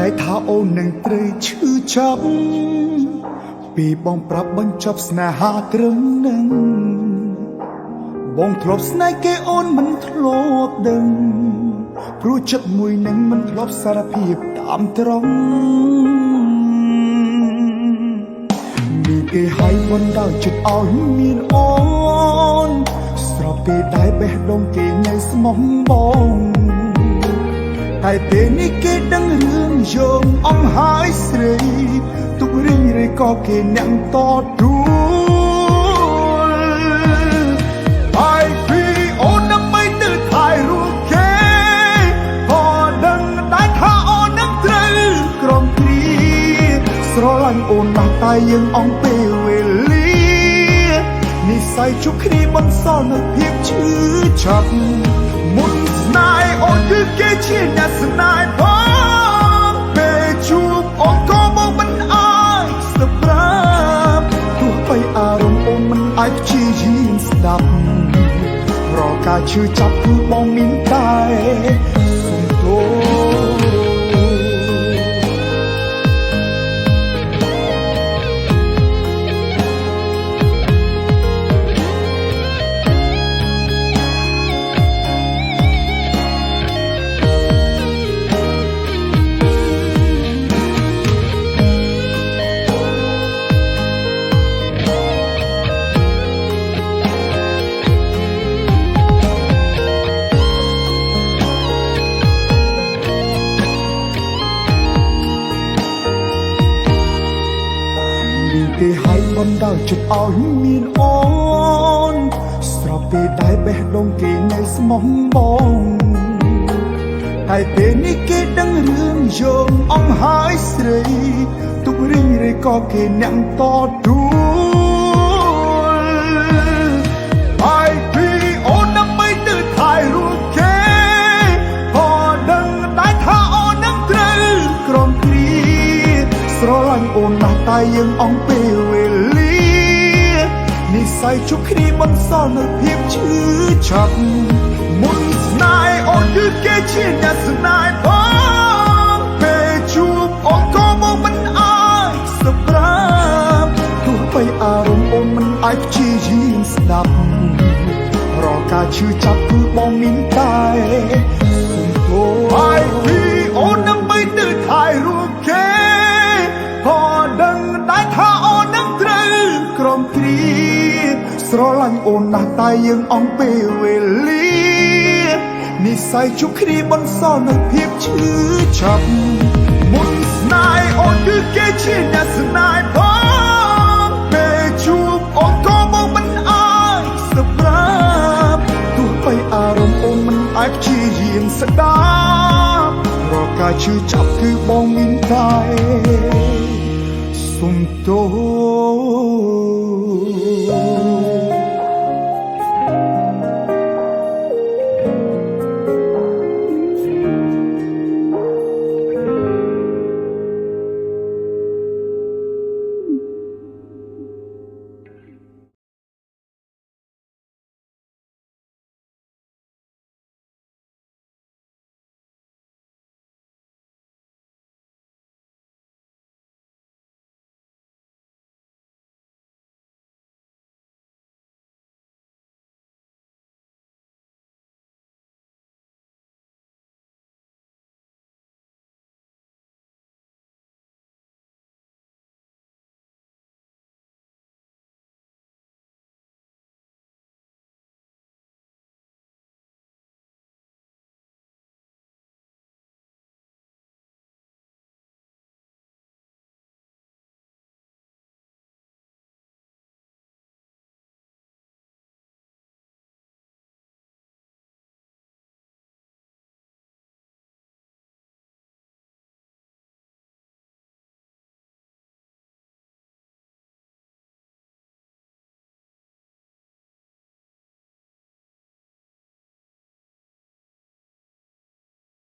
តែថាអូននឹងត្រូវឈឺចាប់ពីបងប្រាប់បញ្ចប់ស្នេហាត្រឹមនឹងបងធ្លាប់ស្នេហ៍គេអូនមិនធ្លាប់ដឹងព្រោះចិត្តមួយនឹងមិនធ្លាប់សារភាពតាមត្រង់មានគេឲ្យបណ្ដោយចិត្តឲ្យមានអូនស្របពេលដែលបេះដូងគេញ៉ៃស្មោះបងតែពេលនេះគេដឹងរឿងយើងអង្ហើយស្រីទុករីងរៃក៏គេអ្នកតទូហើយពីអូនដើម្បីទៅថៃរូបគេក៏ដឹងតែថាអូននឹងត្រូវក្រំគ្រាស្រឡាញ់អូនណាស់តែយើងអង្ពេលវេលានិស្ស័យជួបគ្នាបន្សល់នូវភាពឈឺចាប់មុនស្នេហ៍អូនគឺគេជាអ្នកស្នេហ៍ផងពេលជួបអូនក៏មកមិនអាចសម្រាប់ទោះបីអារម្មណ៍អូនមិនអាចព្យាយាមស្ដាប់រកការឈឺចាប់គឺបងមានតែសុំទោសគេឲ្យបណ្ដោយចិត្តឲ្យមានអូនស្របពេលដែលបេះដូងគេនៅស្មោះបងតែពេលនេះគេដឹងរឿងយើងអង្ហើយស្រីទុករីងរៃក៏គេអ្នកតទូហើយពីអូនដើម្បីទៅថៃរូបគេក៏ដឹងតែថាអូននឹងត្រូវក្រំគ្រាស្រឡាញ់អូនណាស់តែយើងអង្ពេលវេលានិស្ស័យជួបគ្នាបន្សល់នូវភាពឈឺចាប់មុនស្នេហ៍អូនគឺគេជាអ្នកស្នេហ៍ផងពេលជួបអូនក៏មកមិនអាចសម្រាប់ទោះបីអារម្មណ៍អូនមិនអាចព្យាយាមស្ដាប់រកការឈឺចាប់គឺបងមានតែសុំទោសហើយពីអូនដើម្បីទៅថៃរូបគេក៏ដឹងតែថាអូននឹងត្រូវក្រំគ្រាស្រឡាញ់អូនណាស់តែយើងអង្ពេលវេលានិស្ស័យជួបគ្នាបន្សល់នូវភាពឈឺចាប់មុនស្នេហ៍អូនគឺគេជាអ្នកស្នេហ៍ផងពេលជួបអូនក៏មកមិនអាចសម្រាប់ទោះបីអារម្មណ៍អូនមិនអាចព្យាយាមស្ដាប់រកការឈឺចាប់គឺបងមានតែសុំទោស